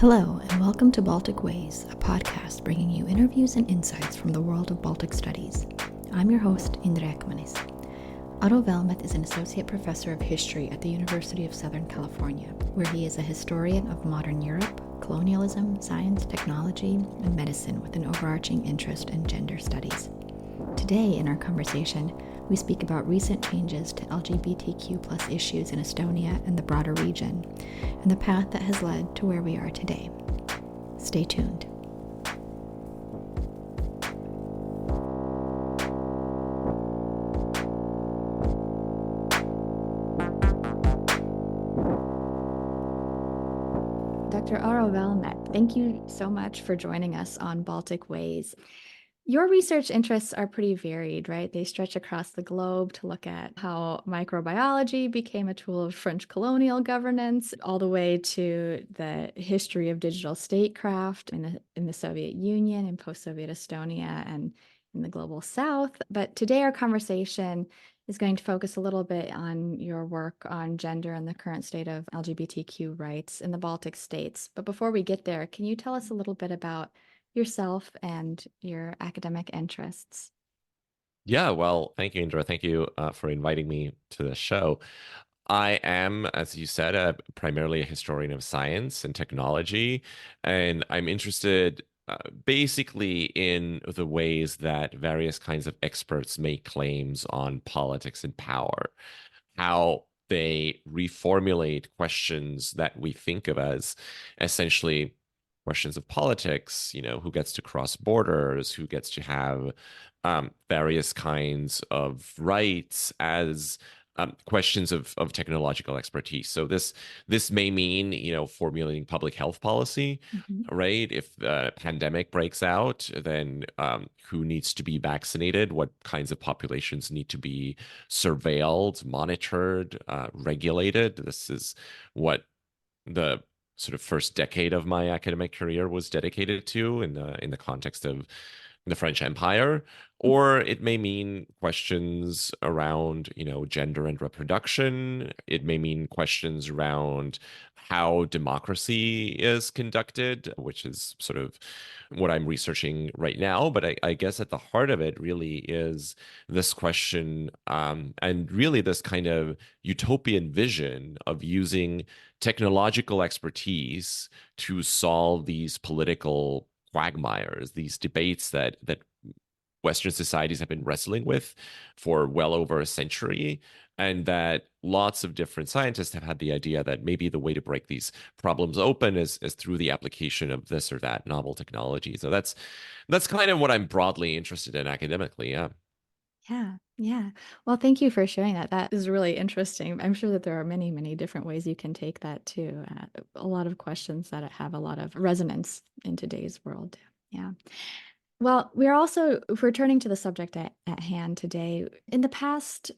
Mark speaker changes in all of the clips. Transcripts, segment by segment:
Speaker 1: Hello, and welcome to Baltic Ways, a podcast bringing you interviews and insights from the world of Baltic studies. I'm your host, Indra Ekmanis. Aro Velmet is an associate professor of history at the University of Southern California, where he is a historian of modern Europe, colonialism, science, technology, and medicine with an overarching interest in gender studies. Today, in our conversation, we speak about recent changes to LGBTQ+ issues in Estonia and the broader region, and the path that has led to where we are today. Stay tuned. Dr. Aro Velmet, thank you so much for joining us on Baltic Ways. Your research interests are pretty varied, right? They stretch across the globe to look at how microbiology became a tool of French colonial governance, all the way to the history of digital statecraft in the Soviet Union and post-Soviet Estonia and in the global South. But today our conversation is going to focus a little bit on your work on gender and the current state of LGBTQ rights in the Baltic states. But before we get there, can you tell us a little bit about yourself and your academic interests?
Speaker 2: Yeah, well, thank you, Indra. Thank you for inviting me to the show. I am, as you said, primarily a historian of science and technology, and I'm interested basically in the ways that various kinds of experts make claims on politics and power, how they reformulate questions that we think of as essentially questions of politics, who gets to cross borders, who gets to have various kinds of rights as questions of technological expertise. So this may mean, formulating public health policy,
Speaker 1: Mhm.
Speaker 2: right? If a pandemic breaks out, then who needs to be vaccinated? What kinds of populations need to be surveilled, monitored, regulated? This is what the sort of first decade of my academic career was dedicated to in the context of the French Empire. Or it may mean questions around, gender and reproduction. It may mean questions around how democracy is conducted, which is sort of what I'm researching right now. But I guess at the heart of it really is this question, and really this kind of utopian vision of using technological expertise to solve these political quagmires, these debates that Western societies have been wrestling with for well over a century, and that lots of different scientists have had the idea that maybe the way to break these problems open is through the application of this or that novel technology. So that's kind of what I'm broadly interested in academically. Yeah.
Speaker 1: Yeah, yeah. Well, thank you for sharing that. That is really interesting. I'm sure that there are many, many different ways you can take that too. A lot of questions that have a lot of resonance in today's world. Yeah. Well, we're also returning to the subject at hand today. In the past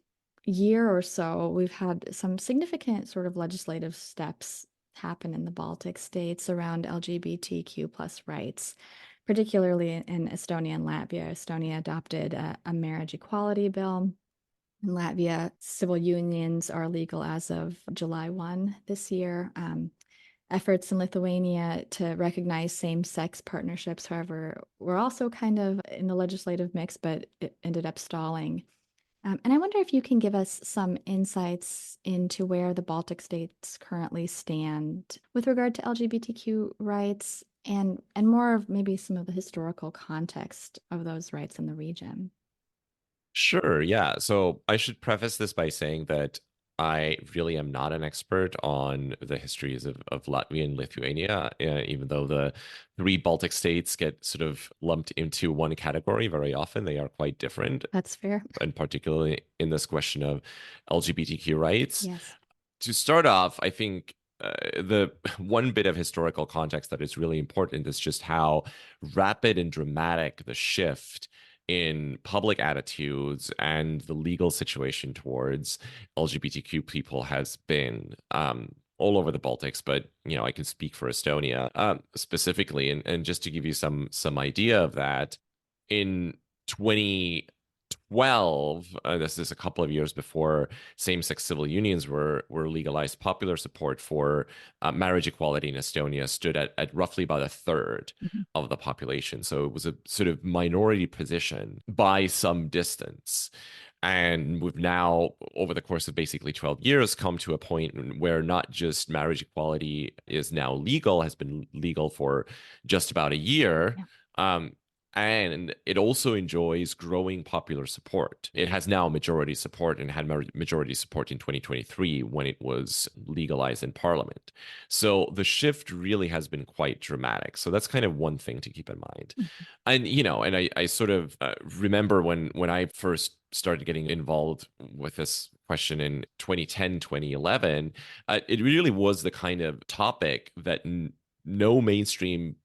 Speaker 1: year or so, we've had some significant sort of legislative steps happen in the Baltic states around LGBTQ+ rights, particularly in Estonia and Latvia. Estonia adopted a marriage equality bill. In Latvia, civil unions are legal as of July 1 this year. Efforts in Lithuania to recognize same-sex partnerships, however, were also kind of in the legislative mix, but it ended up stalling. And I wonder if you can give us some insights into where the Baltic states currently stand with regard to LGBTQ rights and more of maybe some of the historical context of those rights in the region.
Speaker 2: Sure, yeah. So I should preface this by saying that I really am not an expert on the histories of Latvia and Lithuania, even though the three Baltic states get sort of lumped into one category very often. They are quite different,
Speaker 1: That's fair.
Speaker 2: and particularly in this question of LGBTQ rights.
Speaker 1: Yes.
Speaker 2: To start off, I think the one bit of historical context that is really important is just how rapid and dramatic the shift in public attitudes and the legal situation towards LGBTQ people has been. All over the Baltics, but I can speak for Estonia specifically, and just to give you some idea of that, in 2020 2012, this is a couple of years before same-sex civil unions were legalized, popular support for marriage equality in Estonia stood at roughly about a third
Speaker 1: Mhm.
Speaker 2: of the population. So it was a sort of minority position by some distance. And we've now, over the course of basically 12 years, come to a point where not just marriage equality is now legal, has been legal for just about a year.
Speaker 1: Yeah.
Speaker 2: Um, and it also enjoys growing popular support. It has now majority support and had majority support in 2023 when it was legalized in parliament. So the shift really has been quite dramatic. So that's kind of one thing to keep in mind.
Speaker 1: Mhm.
Speaker 2: And I sort of remember when I first started getting involved with this question in 2010, 2011, it really was the kind of topic that no mainstream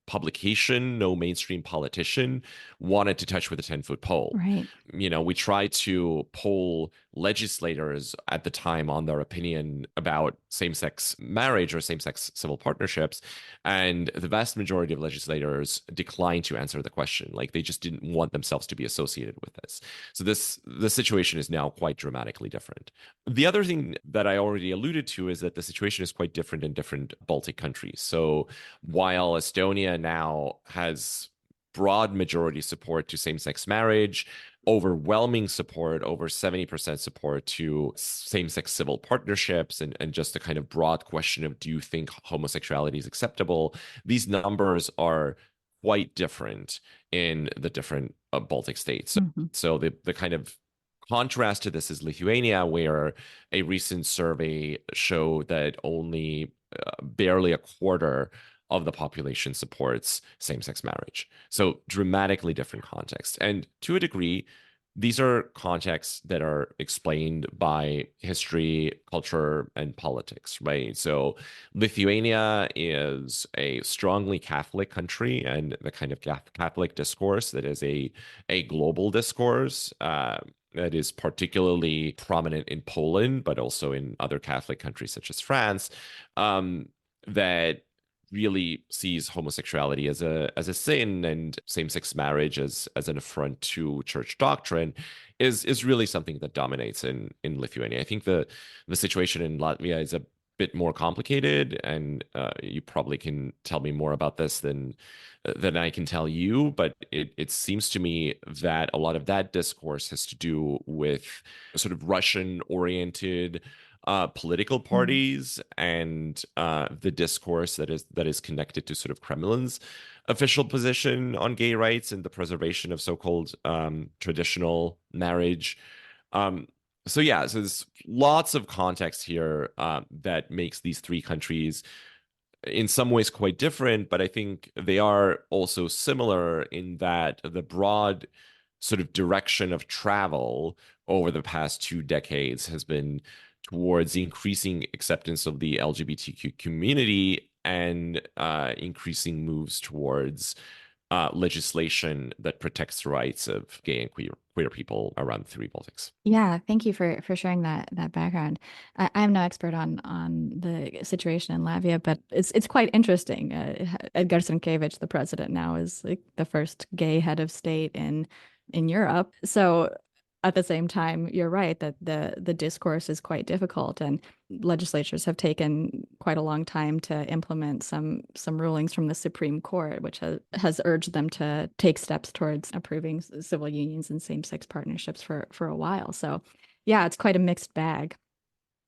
Speaker 2: publication, no mainstream politician wanted to touch with a 10-foot pole.
Speaker 1: Right.
Speaker 2: We tried to poll legislators at the time on their opinion about same sex marriage or same sex civil partnerships. And the vast majority of legislators declined to answer the question. Like they just didn't want themselves to be associated with this. So the situation is now quite dramatically different. The other thing that I already alluded to is that the situation is quite different in different Baltic countries. So while Estonia now has broad majority support to same-sex marriage, overwhelming support, over 70% support to same-sex civil partnerships, and just the kind of broad question of do you think homosexuality is acceptable? These numbers are quite different in the different Baltic states.
Speaker 1: Mhm.
Speaker 2: So the kind of contrast to this is Lithuania, where a recent survey showed that only barely a quarter of the population supports same-sex marriage. So dramatically different context. And to a degree, these are contexts that are explained by history, culture, and politics, right? So Lithuania is a strongly Catholic country, and the kind of Catholic discourse that is a global discourse. That is particularly prominent in Poland, but also in other Catholic countries such as France. That really sees homosexuality as a sin and same-sex marriage as an affront to church doctrine is really something that dominates in Lithuania. I think the situation in Latvia is a bit more complicated, and you probably can tell me more about this than I can tell you. But it seems to me that a lot of that discourse has to do with sort of Russian-oriented political
Speaker 1: Mhm.
Speaker 2: parties and the discourse that is connected to sort of Kremlin's official position on gay rights and the preservation of so-called traditional marriage. Um, so yeah, so there's lots of context here that makes these three countries in some ways quite different, but I think they are also similar in that the broad sort of direction of travel over the past 2 decades has been towards the increasing acceptance of the LGBTQ community and increasing moves towards legislation that protects the rights of gay and queer people around the three Baltics.
Speaker 1: Yeah, thank you for sharing that background. I'm no expert on the situation in Latvia, but it's quite interesting. Edgar Sienkiewicz, the president now, is like the first gay head of state in Europe. So at the same time, you're right that the discourse is quite difficult, and legislatures have taken quite a long time to implement some rulings from the Supreme Court, which has urged them to take steps towards approving civil unions and same-sex partnerships for a while. So, yeah, it's quite a mixed bag.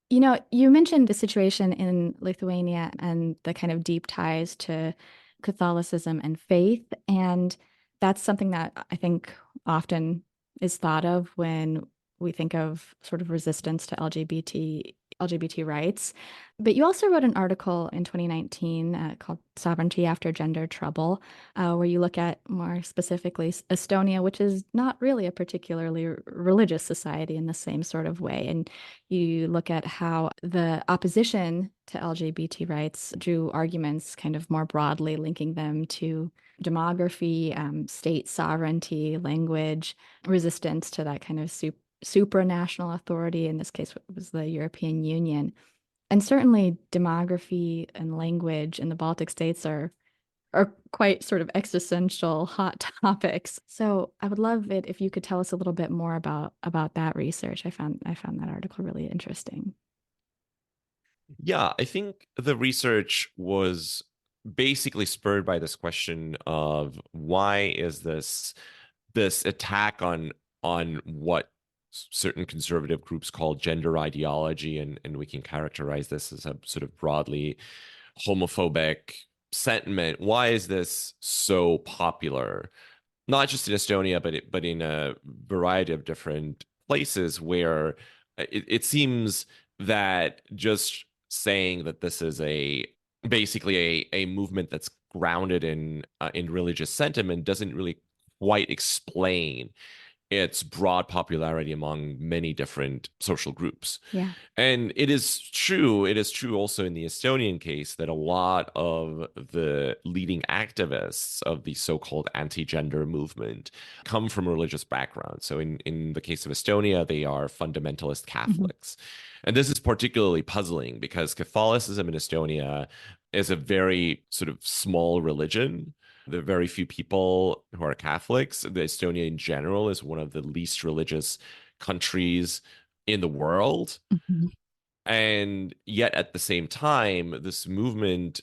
Speaker 1: You mentioned the situation in Lithuania and the kind of deep ties to Catholicism and faith, and that's something that I think often is thought of when we think of sort of resistance to LGBT rights. But you also wrote an article in 2019 called Sovereignty After Gender Trouble, where you look at more specifically Estonia, which is not really a particularly religious society in the same sort of way. And you look at how the opposition to LGBT rights drew arguments kind of more broadly, linking them to demography, state sovereignty, language, resistance to that kind of supranational authority. In this case, it was the European Union. And certainly demography and language in the Baltic states are are quite sort of existential hot topics. So I would love it if you could tell us a little bit more about that research. I found that article really interesting.
Speaker 2: Yeah, I think the research was basically spurred by this question of why is this attack on what certain conservative groups call gender ideology, and we can characterize this as a sort of broadly homophobic sentiment. Why is this so popular? Not just in Estonia, but in a variety of different places where it seems that just saying that this is a basically a movement that's grounded in religious sentiment doesn't really quite explain its broad popularity among many different social groups.
Speaker 1: Yeah.
Speaker 2: And it is true also in the Estonian case that a lot of the leading activists of the so-called anti-gender movement come from religious backgrounds. So in the case of Estonia, they are fundamentalist
Speaker 1: Mhm.
Speaker 2: Catholics. And this is particularly puzzling because Catholicism in Estonia is a very sort of small religion. There are very few people who are Catholics. The Estonia in general is one of the least religious countries in the world.
Speaker 1: Mhm.
Speaker 2: And yet at the same time, this movement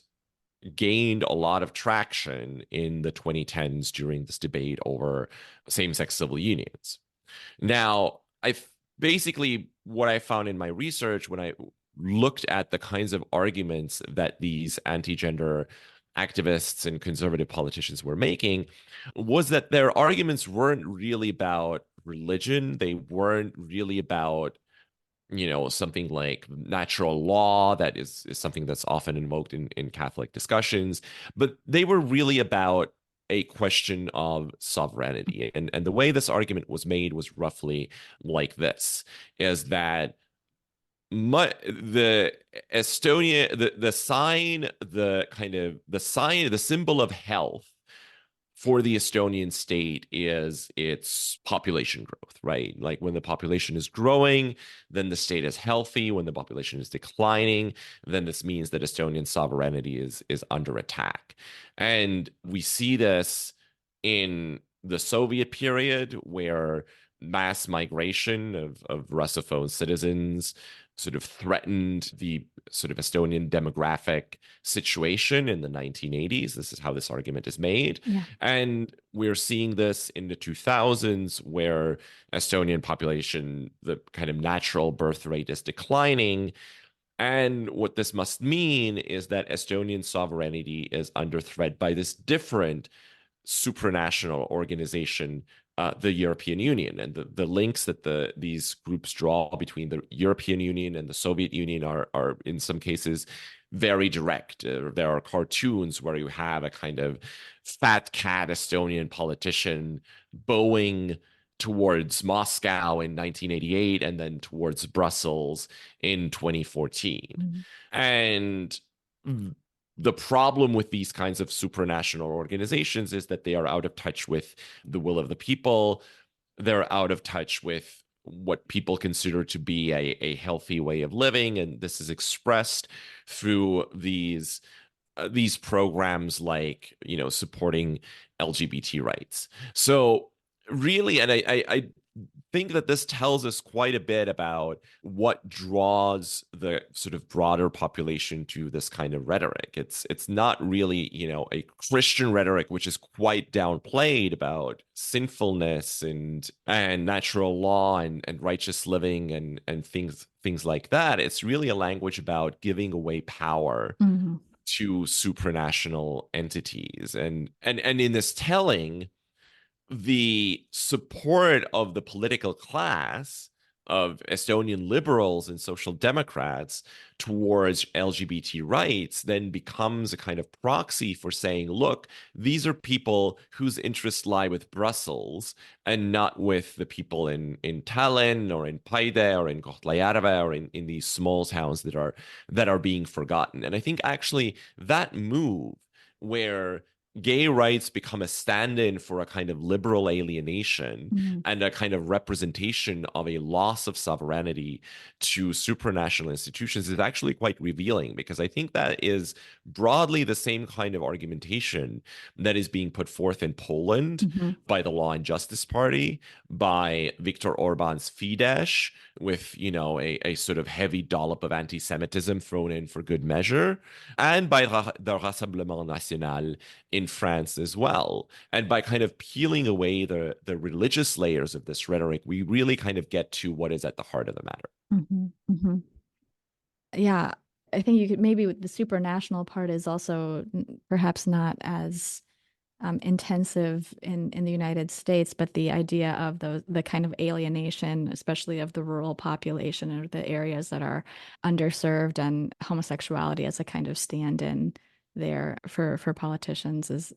Speaker 2: gained a lot of traction in the 2010s during this debate over same-sex civil unions. Now, basically what I found in my research when I looked at the kinds of arguments that these anti-gender activists and conservative politicians were making was that their arguments weren't really about religion. They weren't really about something like natural law that is something that's often invoked in Catholic discussions, but they were really about a question of sovereignty. And the way this argument was made was roughly like this, is that the Estonia, the sign, the symbol of health for the Estonian state is its population growth, right? Like when the population is growing, then the state is healthy. When the population is declining, then this means that Estonian sovereignty is under attack. And we see this in the Soviet period where mass migration of Russophone citizens sort of threatened the sort of Estonian demographic situation in the 1980s. This is how this argument is made.
Speaker 1: Yeah.
Speaker 2: And we're seeing this in the 2000s, where Estonian population, the kind of natural birth rate is declining. And what this must mean is that Estonian sovereignty is under threat by this different supranational organization, the European Union. And the links that these groups draw between the European Union and the Soviet Union are in some cases very direct. There are cartoons where you have a kind of fat cat Estonian politician bowing towards Moscow in 1988 and then towards Brussels in 2014.
Speaker 1: Mhm.
Speaker 2: And the problem with these kinds of supranational organizations is that they are out of touch with the will of the people. They're out of touch with what people consider to be a healthy way of living. And this is expressed through these programs like, supporting LGBT rights. So really, and I think that this tells us quite a bit about what draws the sort of broader population to this kind of rhetoric. It's not really, a Christian rhetoric, which is quite downplayed about sinfulness and natural law and righteous living and things like that. It's really a language about giving away power
Speaker 1: Mhm.
Speaker 2: to supranational entities. And in this telling, the support of the political class of Estonian liberals and social democrats towards LGBT rights then becomes a kind of proxy for saying, look, these are people whose interests lie with Brussels and not with the people in Tallinn or in Paide or in Kohtla-Järve or in these small towns that are being forgotten. And I think actually that move where gay rights become a stand-in for a kind of liberal alienation
Speaker 1: Mhm.
Speaker 2: and a kind of representation of a loss of sovereignty to supranational institutions is actually quite revealing, because I think that is broadly the same kind of argumentation that is being put forth in Poland
Speaker 1: Mhm.
Speaker 2: by the Law and Justice Party, by Viktor Orban's Fidesz, with, a sort of heavy dollop of anti-Semitism thrown in for good measure, and by the Rassemblement National in France as well. And by kind of peeling away the religious layers of this rhetoric, we really kind of get to what is at the heart of the matter.
Speaker 1: Mhm. Mhm. Yeah, I think you could maybe with the supranational part is also perhaps not as intensive in the United States, but the idea of the kind of alienation, especially of the rural population or the areas that are underserved, and homosexuality as a kind of stand-in there for politicians is,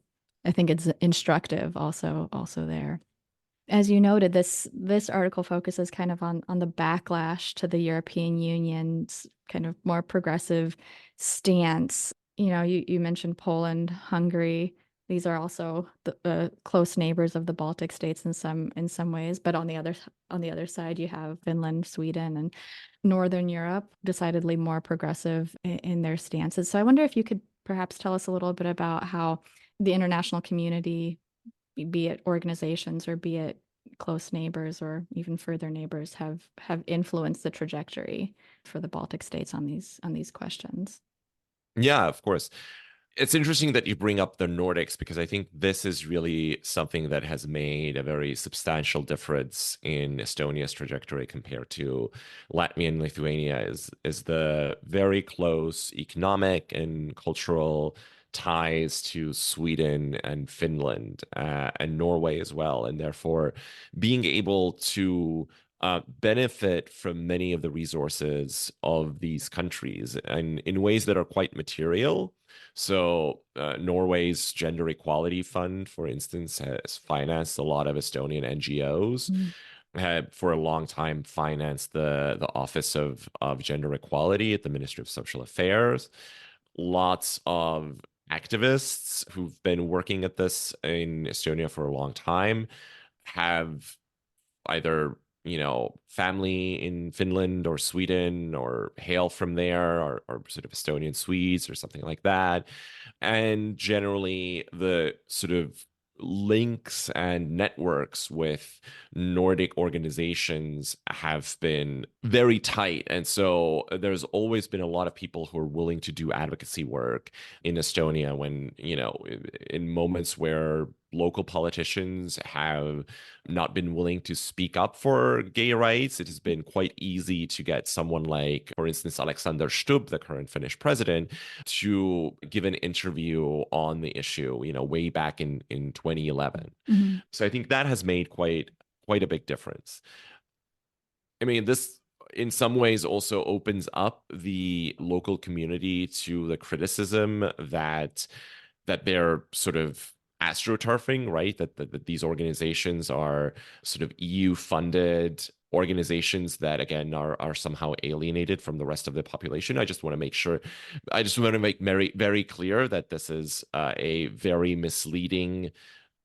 Speaker 1: I think it's instructive also there. As you noted, this article focuses kind of on the backlash to the European Union's kind of more progressive stance. You mentioned Poland, Hungary. These are also the close neighbors of the Baltic states in some ways. But on the other side, you have Finland, Sweden, and Northern Europe, decidedly more progressive in their stances. So I wonder if you could perhaps tell us a little bit about how the international community, be it organizations or be it close neighbors or even further neighbors, have influenced the trajectory for the Baltic states on these questions.
Speaker 2: Yeah, of course. It's interesting that you bring up the Nordics, because I think this is really something that has made a very substantial difference in Estonia's trajectory compared to Latvia and Lithuania, is the very close economic and cultural ties to Sweden and Finland, and Norway as well, and therefore being able to benefit from many of the resources of these countries and in ways that are quite material. So, Norway's Gender Equality Fund, for instance, has financed a lot of Estonian NGOs.
Speaker 1: Mm.
Speaker 2: Had for a long time financed the Office of Gender Equality at the Ministry of Social Affairs. Lots of activists who've been working at this in Estonia for a long time have either, family in Finland or Sweden, or hail from there, or sort of Estonian Swedes or something like that. And generally, the sort of links and networks with Nordic organizations have been very tight. And so there's always been a lot of people who are willing to do advocacy work in Estonia when, in moments where local politicians have not been willing to speak up for gay rights. It has been quite easy to get someone like, for instance, Alexander Stubb, the current Finnish president, to give an interview on the issue, way back in 2011.
Speaker 1: Mhm.
Speaker 2: So I think that has made quite a big difference. I mean, this in some ways also opens up the local community to the criticism that they're sort of astroturfing, right? That these organizations are sort of EU funded organizations that again are somehow alienated from the rest of the population. I just want to make very, very clear that this is a very misleading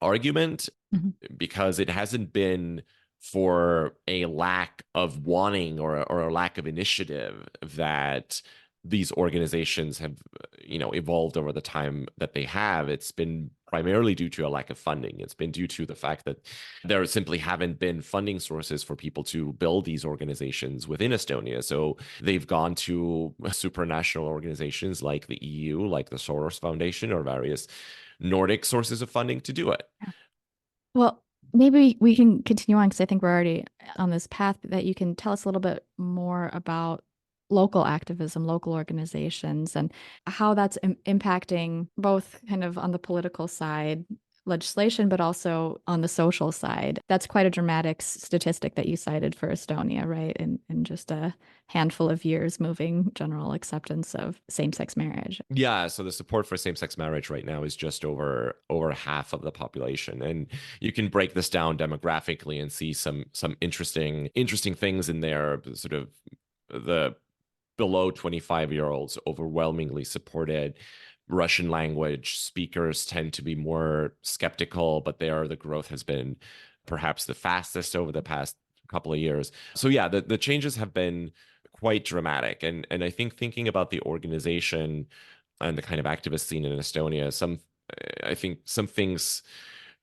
Speaker 2: argument,
Speaker 1: Mhm.
Speaker 2: because it hasn't been for a lack of wanting or a lack of initiative that these organizations have, evolved over the time that they have. It's been primarily due to a lack of funding. It's been due to the fact that there simply haven't been funding sources for people to build these organizations within Estonia. So they've gone to supranational organizations like the EU, like the Soros Foundation, or various Nordic sources of funding to do it.
Speaker 1: Well, maybe we can continue on because I think we're already on this path, that you can tell us a little bit more about local activism, local organizations, and how that's impacting both kind of on the political side, legislation, but also on the social side. That's quite a dramatic statistic that you cited for Estonia, right? In just a handful of years, moving general acceptance of same-sex marriage.
Speaker 2: Yeah, so the support for same-sex marriage right now is just over half of the population, and you can break this down demographically and see some interesting things in there. Sort of the below 25-year-olds overwhelmingly supported Russian language speakers tend to be more skeptical, but there the growth has been perhaps the fastest over the past couple of years. So yeah, the changes have been quite dramatic. And I think thinking about the organization and the kind of activist scene in Estonia, I think some things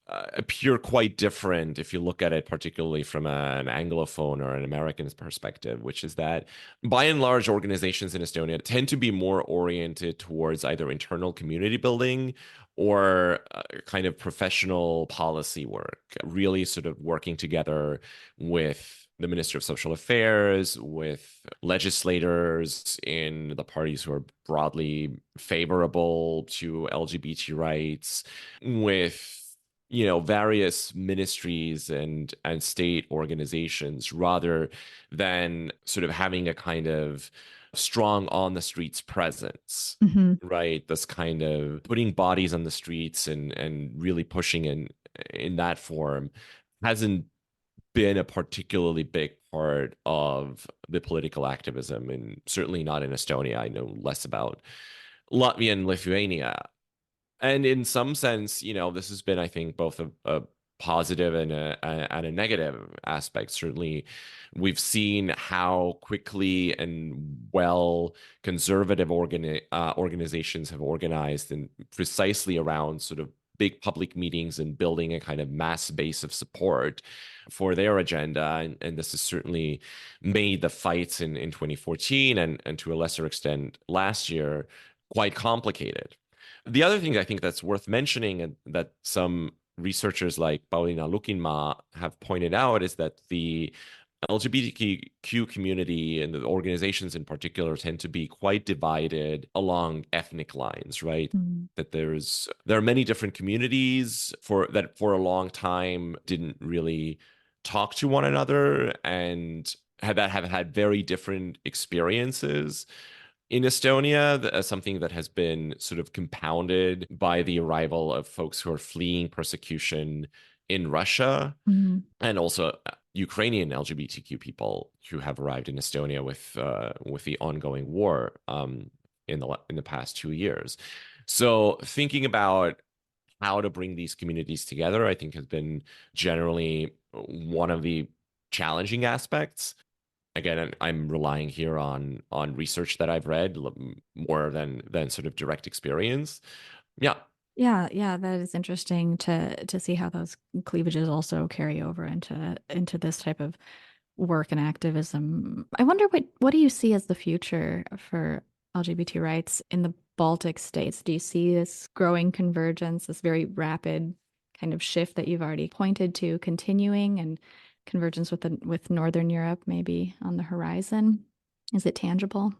Speaker 2: appear quite different if you look at it, particularly from an Anglophone or an American perspective, which is that by and large, organizations in Estonia tend to be more oriented towards either internal community building or kind of professional policy work, really sort of working together with the Ministry of Social Affairs, with legislators in the parties who are broadly favorable to LGBT rights, with various ministries and state organizations, rather than sort of having a kind of strong on the streets presence,
Speaker 1: Hmm.
Speaker 2: right? This kind of putting bodies on the streets and really pushing in that form hasn't been a particularly big part of the political activism, and certainly not in Estonia. I know less about Latvia and Lithuania. And in some sense, this has been, I think, both a positive and a negative aspect. Certainly, we've seen how quickly and well conservative organizations have organized and precisely around sort of big public meetings and building a kind of mass base of support for their agenda. And this has certainly made the fights in 2014 and to a lesser extent last year quite complicated. The other thing I think that's worth mentioning, and that some researchers like Paulina Lukinmaa have pointed out, is that the LGBTQ community and the organizations in particular tend to be quite divided along ethnic lines, right?
Speaker 1: Mm.
Speaker 2: That there are many different communities for a long time didn't really talk to one another and have had very different experiences in Estonia, something that has been sort of compounded by the arrival of folks who are fleeing persecution in Russia,
Speaker 1: Hmm.
Speaker 2: and also Ukrainian LGBTQ people who have arrived in Estonia with the ongoing war in the past 2 years. So thinking about how to bring these communities together, I think has been generally one of the challenging aspects. Again, I'm relying here on research that I've read more than sort of direct experience. Yeah.
Speaker 1: Yeah, yeah, that is interesting to see how those cleavages also carry over into this type of work and activism. I wonder what do you see as the future for LGBT rights in the Baltic states? Do you see this growing convergence, this very rapid kind of shift that you've already pointed to continuing and convergence with Northern Europe maybe on the horizon? Is it tangible?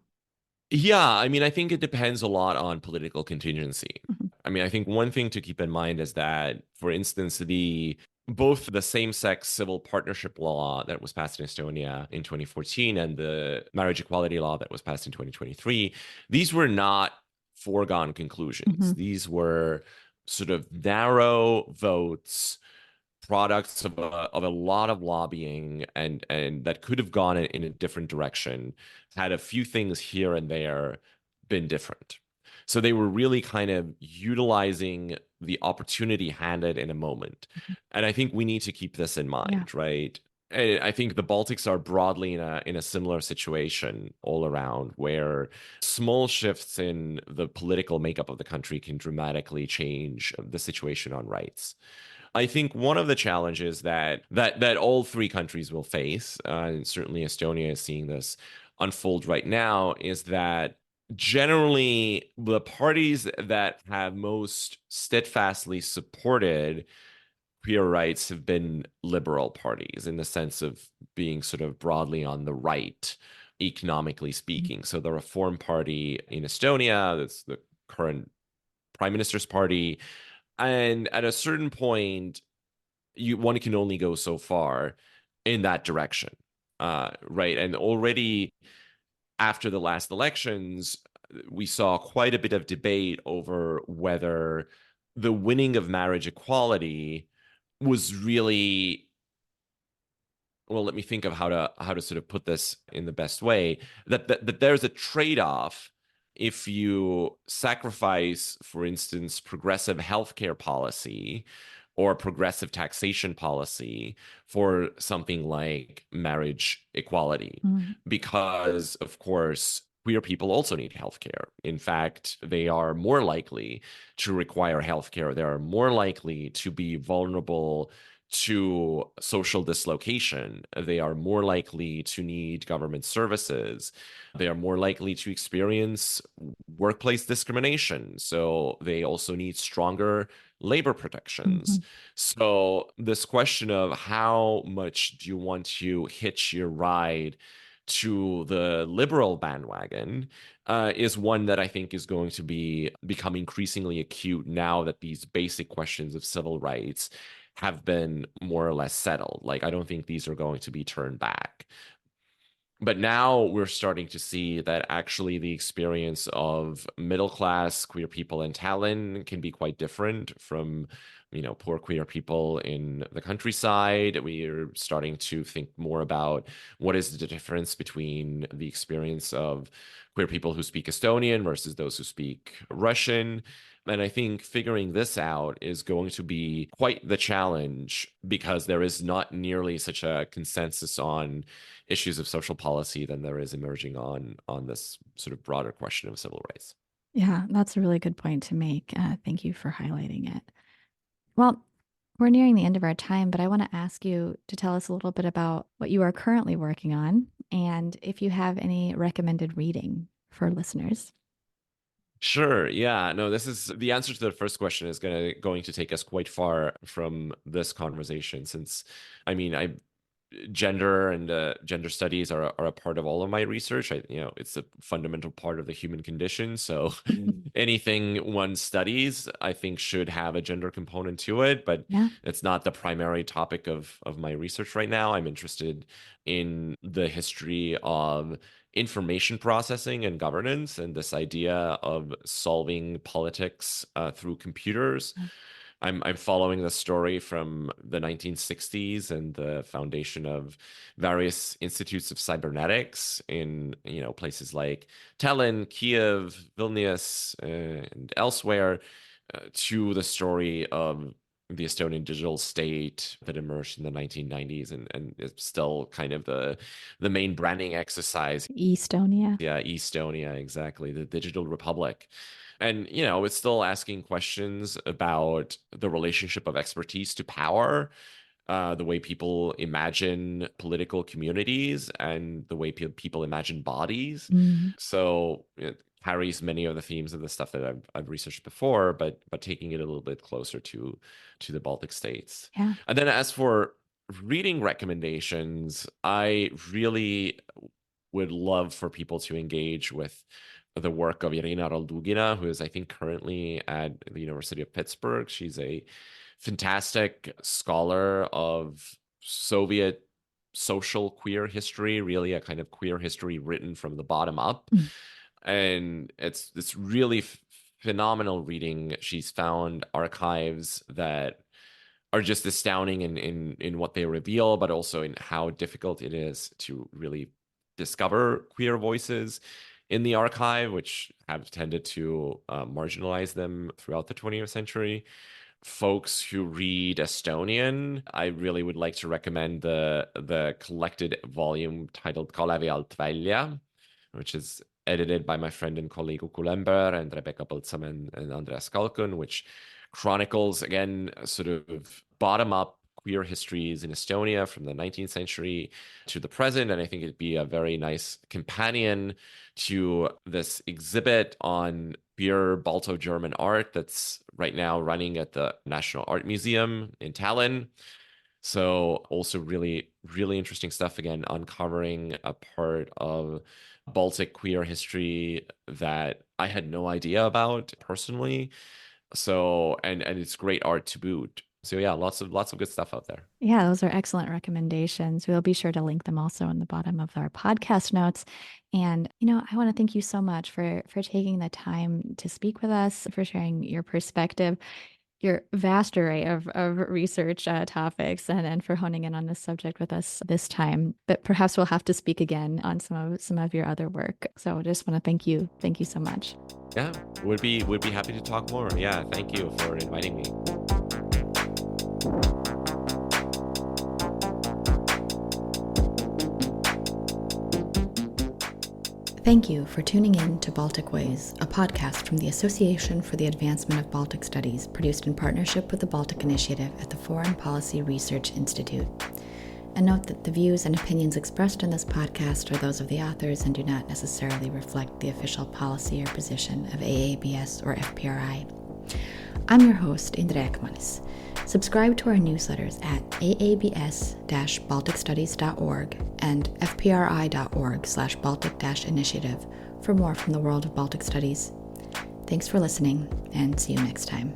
Speaker 2: Yeah, I mean, I think it depends a lot on political contingency.
Speaker 1: Mhm.
Speaker 2: I mean, I think one thing to keep in mind is that, for instance, the both the same-sex civil partnership law that was passed in Estonia in 2014 and the marriage equality law that was passed in 2023, these were not foregone conclusions.
Speaker 1: Mhm.
Speaker 2: These were sort of narrow votes, products of a lot of lobbying, and that could have gone in a different direction had a few things here and there been different. So they were really kind of utilizing the opportunity handed in a moment. And I think we need to keep this in
Speaker 1: Yeah.
Speaker 2: mind, right? And I think the Baltics are broadly in a similar situation all around, where small shifts in the political makeup of the country can dramatically change the situation on rights. I think one of the challenges that all three countries will face, and certainly Estonia is seeing this unfold right now, is that generally the parties that have most steadfastly supported queer rights have been liberal parties in the sense of being sort of broadly on the right, economically speaking. So the Reform Party in Estonia, that's the current prime minister's party, and at a certain point one can only go so far in that direction, right? And already after the last elections, we saw quite a bit of debate over whether the winning of marriage equality was really, well, let me think of how to sort of put this in the best way, that there's a trade-off if you sacrifice, for instance, progressive healthcare policy or progressive taxation policy for something like marriage equality,
Speaker 1: Mm.
Speaker 2: because, of course, queer people also need healthcare. In fact, they are more likely to require healthcare. They are more likely to be vulnerable to social dislocation. They are more likely to need government services. They are more likely to experience workplace discrimination. So they also need stronger labor protections.
Speaker 1: Mhm.
Speaker 2: So, this question of how much do you want to hitch your ride to the liberal bandwagon is one that I think is going to become increasingly acute now that these basic questions of civil rights have been more or less settled. Like, I don't think these are going to be turned back. But now we're starting to see that actually the experience of middle class queer people in Tallinn can be quite different from, poor queer people in the countryside. We're starting to think more about what is the difference between the experience of queer people who speak Estonian versus those who speak Russian. And I think figuring this out is going to be quite the challenge because there is not nearly such a consensus on issues of social policy than there is emerging on this sort of broader question of civil rights.
Speaker 1: Yeah, that's a really good point to make. Thank you for highlighting it. Well, we're nearing the end of our time, but I want to ask you to tell us a little bit about what you are currently working on and if you have any recommended reading for listeners.
Speaker 2: Sure. Yeah. No, this is the answer to the first question is going to take us quite far from this conversation since I gender and gender studies are a part of all of my research. It's a fundamental part of the human condition. So anything one studies, I think, should have a gender component to it, but
Speaker 1: Yeah.
Speaker 2: it's not the primary topic of my research right now. I'm interested in the history of information processing and governance and this idea of solving politics through computers. I'm following the story from the 1960s and the foundation of various institutes of cybernetics in places like Tallinn, Kiev, Vilnius, and elsewhere, to the story of the Estonian digital state that emerged in the 1990s and is still kind of the main branding exercise.
Speaker 1: Estonia.
Speaker 2: Yeah, Estonia, exactly, the digital republic. And, it's still asking questions about the relationship of expertise to power, the way people imagine political communities, and the way people imagine bodies.
Speaker 1: Mm.
Speaker 2: So it carries many of the themes of the stuff that I've researched before, but taking it a little bit closer to the Baltic states.
Speaker 1: Yeah.
Speaker 2: And then as for reading recommendations, I really would love for people to engage with the work of Irina Roldugina, who is, I think, currently at the University of Pittsburgh. She's a fantastic scholar of Soviet social queer history, really a kind of queer history written from the bottom up.
Speaker 1: Mm.
Speaker 2: And it's really phenomenal reading. She's found archives that are just astounding in what they reveal, but also in how difficult it is to really discover queer voices in the archive, which have tended to marginalize them throughout the 20th century. Folks who read Estonian, I really would like to recommend the collected volume titled Kalevi alt välja, which is edited by my friend and colleague Uku Lember and Rebecca Põldsam and Andreas Kalkun, which chronicles, again, sort of bottom up queer histories in Estonia from the 19th century to the present. And I think it'd be a very nice companion to this exhibit on queer Balto-German art that's right now running at the National Art Museum in Tallinn. So also really, really interesting stuff, again, uncovering a part of Baltic queer history that I had no idea about personally. So and it's great art to boot. So yeah, lots of good stuff out there.
Speaker 1: Yeah, those are excellent recommendations. We'll be sure to link them also in the bottom of our podcast notes. And, I want to thank you so much for taking the time to speak with us, for sharing your perspective. your vast array of research topics and for honing in on this subject with us this time. But perhaps we'll have to speak again on some of your other work. So I just want to thank you. Thank you so much.
Speaker 2: Yeah, would be happy to talk more. Yeah, thank you for inviting me.
Speaker 1: Thank you for tuning in to Baltic Ways, a podcast from the Association for the Advancement of Baltic Studies, produced in partnership with the Baltic Initiative at the Foreign Policy Research Institute. And note that the views and opinions expressed in this podcast are those of the authors and do not necessarily reflect the official policy or position of AABS or FPRI. I'm your host, Indra Ekmanis. Subscribe to our newsletters at aabs-balticstudies.org and fpri.org/Baltic-initiative for more from the world of Baltic studies. Thanks for listening, and see you next time.